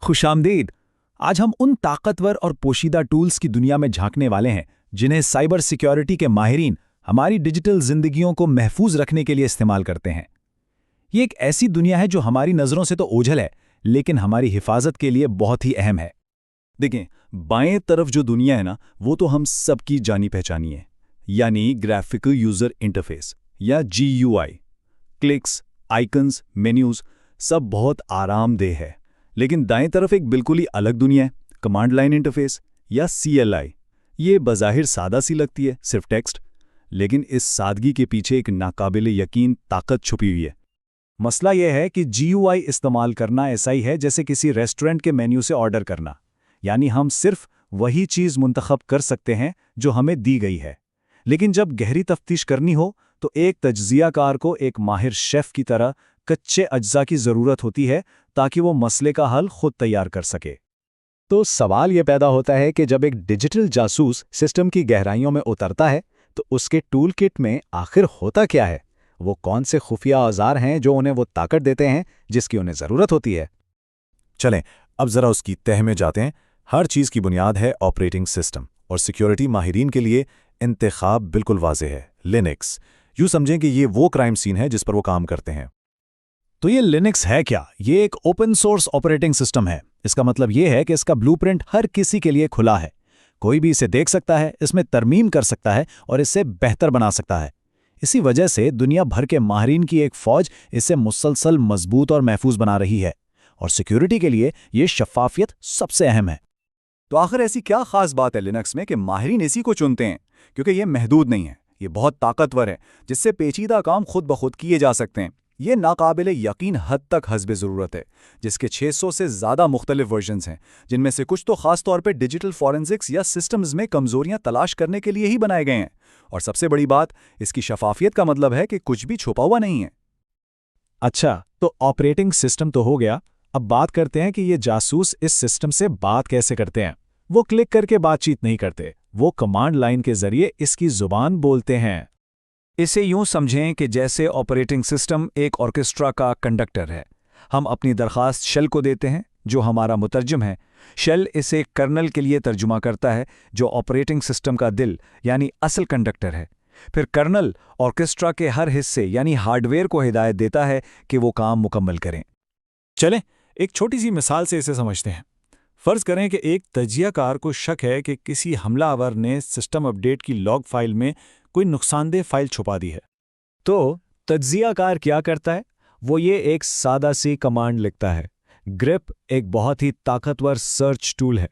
खुश आमदीद। आज हम उन ताकतवर और पोशीदा टूल्स की दुनिया में झांकने वाले हैं जिन्हें साइबर सिक्योरिटी के माहिरीन हमारी डिजिटल जिंदगियों को महफूज रखने के लिए इस्तेमाल करते हैं। ये एक ऐसी दुनिया है जो हमारी नज़रों से तो ओझल है, लेकिन हमारी हिफाजत के लिए बहुत ही अहम है। देखें, बाएं तरफ जो दुनिया है ना, वो तो हम सबकी जानी पहचानी है, यानी ग्राफिकल यूजर इंटरफेस या GUI। क्लिक्स, आइकन्स, मेन्यूज सब बहुत आरामदेह है। लेकिन दाएं तरफ एक बिल्कुल ही अलग दुनिया है, कमांड लाइन इंटरफेस या CLI। ये बज़ाहिर सादा सी लगती है, सिर्फ टेक्स्ट, लेकिन इस सादगी के पीछे एक नाकाबिले यकीन ताकत छुपी हुई है। मसला यह है कि GUI इस्तेमाल करना ऐसा ही है जैसे किसी रेस्टोरेंट के मेन्यू से ऑर्डर करना, यानी हम सिर्फ वही चीज़ मुंतखब कर सकते हैं जो हमें दी गई है। लेकिन जब गहरी तफ्तीश करनी हो तो एक तज्ज़ियाकार को एक माहिर शेफ की तरह कच्चे अज्जा की ज़रूरत होती है ताकि वो मसले का हल खुद तैयार कर सके। तो सवाल ये पैदा होता है कि जब एक डिजिटल जासूस सिस्टम की गहराइयों में उतरता है तो उसके टूल किट में आखिर होता क्या है? वो कौन से खुफिया औजार हैं जो उन्हें वो ताकत देते हैं जिसकी उन्हें ज़रूरत होती है? चलें, अब ज़रा उसकी तह में जाते हैं। हर चीज़ की बुनियाद है ऑपरेटिंग सिस्टम, और सिक्योरिटी माहिरीन के लिए इंतखाब बिल्कुल वाज़ेह है, लिनक्स। यूँ समझें कि ये वो क्राइम सीन है जिस पर वो काम करते हैं। तो ये लिनक्स है क्या? ये एक ओपन सोर्स ऑपरेटिंग सिस्टम है। इसका मतलब ये है कि इसका ब्लूप्रिंट हर किसी के लिए खुला है। कोई भी इसे देख सकता है, इसमें तरमीम कर सकता है और इसे बेहतर बना सकता है। इसी वजह से दुनिया भर के माहिरीन की एक फौज इसे मुसलसल मजबूत और महफूज बना रही है, और सिक्योरिटी के लिए ये शफाफियत सबसे अहम है। तो आखिर ऐसी क्या खास बात है लिनक्स में कि माहिरीन इसी को चुनते हैं? क्योंकि ये महदूद नहीं है, ये बहुत ताकतवर है, जिससे पेचीदा काम खुद ब खुद किए जा सकते हैं। ये नाकाबिले यकीन हद तक हस्बे ज़रूरत है, जिसके 600 से ज़्यादा मुख्तलिफ वर्जन्स हैं, जिनमें से कुछ तो ख़ास तौर पे डिजिटल फॉरेंसिक्स या सिस्टम्स में कमज़ोरियां तलाश करने के लिए ही बनाए गए हैं। और सबसे बड़ी बात, इसकी शफाफियत का मतलब है कि कुछ भी छुपा हुआ नहीं है। अच्छा, तो ऑपरेटिंग सिस्टम तो हो गया। अब बात करते हैं कि ये जासूस इस सिस्टम से बात कैसे करते हैं। वो क्लिक करके बातचीत नहीं करते, वो कमांड लाइन के जरिए इसकी जुबान बोलते हैं। इसे यूं समझें कि जैसे ऑपरेटिंग सिस्टम एक ऑर्केस्ट्रा का कंडक्टर है। हम अपनी दरखास्त शेल को देते हैं, जो हमारा मुतरजम है। शेल इसे कर्नल के लिए तर्जुमा करता है, जो ऑपरेटिंग सिस्टम का दिल यानी असल कंडक्टर है। फिर कर्नल ऑर्केस्ट्रा के हर हिस्से यानी हार्डवेयर को हिदायत देता है कि वो काम मुकम्मल करें। चलें, एक छोटी सी मिसाल से इसे समझते हैं। फ़र्ज़ करें कि एक तज्ज़ियाकार को शक है कि किसी हमलावर ने सिस्टम अपडेट की लॉग फाइल में कोई नुकसानदेह फाइल छुपा दी है। तो तज्ज़ियाकार क्या करता है? वो ये एक सादा सी कमांड लिखता है। ग्रिप एक बहुत ही ताकतवर सर्च टूल है।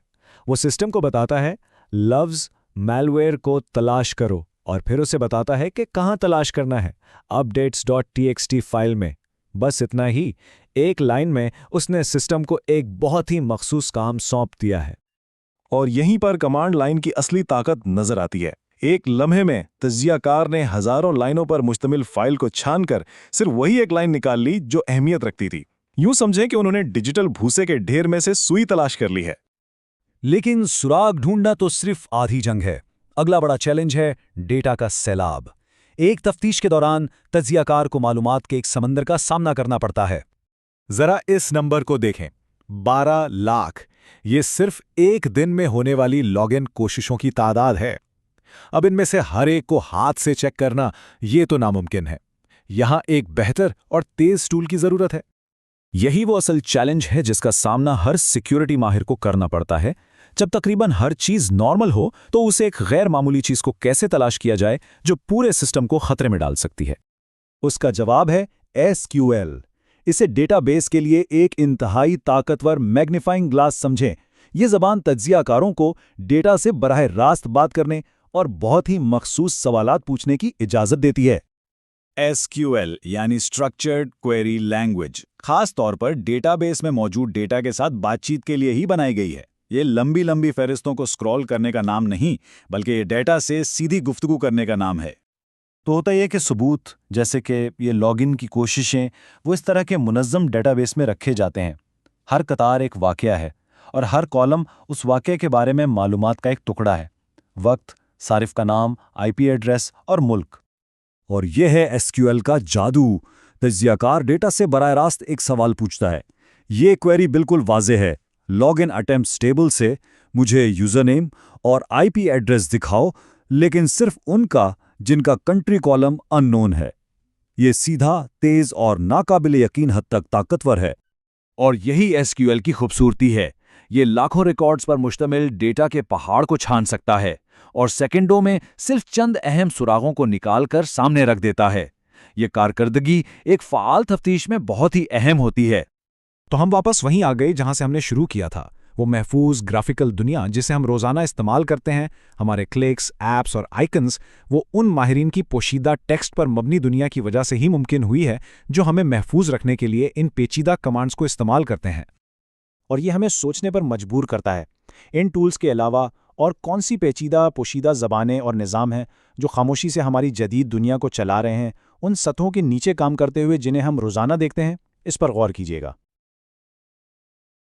वो सिस्टम को बताता है लफ्ज़ मैलवेयर को तलाश करो, और फिर उसे बताता है कि कहाँ तलाश करना है, updates.txt फाइल में। बस इतना ही, एक लाइन में उसने सिस्टम को एक बहुत ही मखसूस काम सौंप दिया है। और यहीं पर कमांड लाइन की असली ताकत नजर आती है। एक लम्हे में तज्ज़ियाकार ने हजारों लाइनों पर मुश्तमिल फाइल को छानकर सिर्फ वही एक लाइन निकाल ली जो अहमियत रखती थी। यूं समझें कि उन्होंने डिजिटल भूसे के ढेर में से सुई तलाश कर ली है। लेकिन सुराग ढूंढना तो सिर्फ आधी जंग है। अगला बड़ा चैलेंज है डेटा का सैलाब। एक तफ्तीश के दौरान तज्ज़ियाकार को मालूमात के एक समंदर का सामना करना पड़ता है। जरा इस नंबर को देखें, 12 लाख। ये सिर्फ एक दिन में होने वाली लॉगिन कोशिशों की तादाद है। अब इनमें से हर एक को हाथ से चेक करना ये तो नामुमकिन है। यहां एक बेहतर और तेज टूल की जरूरत है। यही वो असल चैलेंज है जिसका सामना हर सिक्योरिटी माहिर को करना पड़ता है। जब तकरीबन हर चीज नॉर्मल हो तो उसे एक गैर मामूली चीज को कैसे तलाश किया जाए जो पूरे सिस्टम को खतरे में डाल सकती है। उसका जवाब है SQL। इसे डेटाबेस के लिए एक इंतहाई ताकतवर मैग्नीफाइंग ग्लास समझें। ये ज़बान तज्ज़ियाकारों को डेटा से बराह रास्त बात करने और बहुत ही मखसूस सवालात पूछने की इजाज़त देती है। SQL यानी स्ट्रक्चर्ड क्वेरी लैंग्वेज खास तौर पर डेटाबेस में मौजूद डेटा के साथ बातचीत के लिए ही बनाई गई है। ये लंबी लंबी फहरिस्तों को स्क्रॉल करने का नाम नहीं, बल्कि ये डेटा से सीधी गुफ्तगू करने का नाम है। तो होता यह कि सबूत, जैसे कि ये लॉगिन की कोशिशें, वो इस तरह के मुनज़्ज़म डेटाबेस में रखे जाते हैं। हर कतार एक वाक़या है और हर कॉलम उस वाक़ये के बारे में मालूमात का एक टुकड़ा है। वक्त, सारिफ का नाम, IP एड्रेस और मुल्क। और यह है SQL का जादू। तज्ज़ियाकार डेटा से बराह रास्त एक सवाल पूछता है। ये क्वेरी बिल्कुल वाज़ेह है, लॉगिन अटेम्प्ट्स टेबल से मुझे यूज़र नेम और आईपी एड्रेस दिखाओ, लेकिन सिर्फ उनका जिनका कंट्री कॉलम अननोन है। ये सीधा, तेज और नाकाबिले यकीन हद तक ताकतवर है। और यही एसक्यूएल की खूबसूरती है। ये लाखों रिकॉर्ड्स पर मुश्तमिल डेटा के पहाड़ को छान सकता है और सेकंडों में सिर्फ चंद अहम सुरागों को निकाल कर सामने रख देता है। ये कारकर्दगी एक फ़ाल तफ्तीश में बहुत ही अहम होती है। तो हम वापस वहीं आ गए जहां से हमने शुरू किया था, वो महफूज ग्राफिकल दुनिया जिसे हम रोज़ाना इस्तेमाल करते हैं। हमारे क्लिक्स, ऐप्स और आइकन्स वो उन माहिरीन की पोशीदा टेक्स्ट पर मबनी दुनिया की वजह से ही मुमकिन हुई है जो हमें महफूज रखने के लिए इन पेचीदा कमांड्स को इस्तेमाल करते हैं। और ये हमें सोचने पर मजबूर करता है, इन टूल्स के अलावा और कौन सी पेचीदा पोशीदा ज़बानें और निज़ाम हैं जो खामोशी से हमारी जदीद दुनिया को चला रहे हैं, उन सतहों के नीचे काम करते हुए जिन्हें हम रोज़ाना देखते हैं। इस पर गौर कीजिएगा।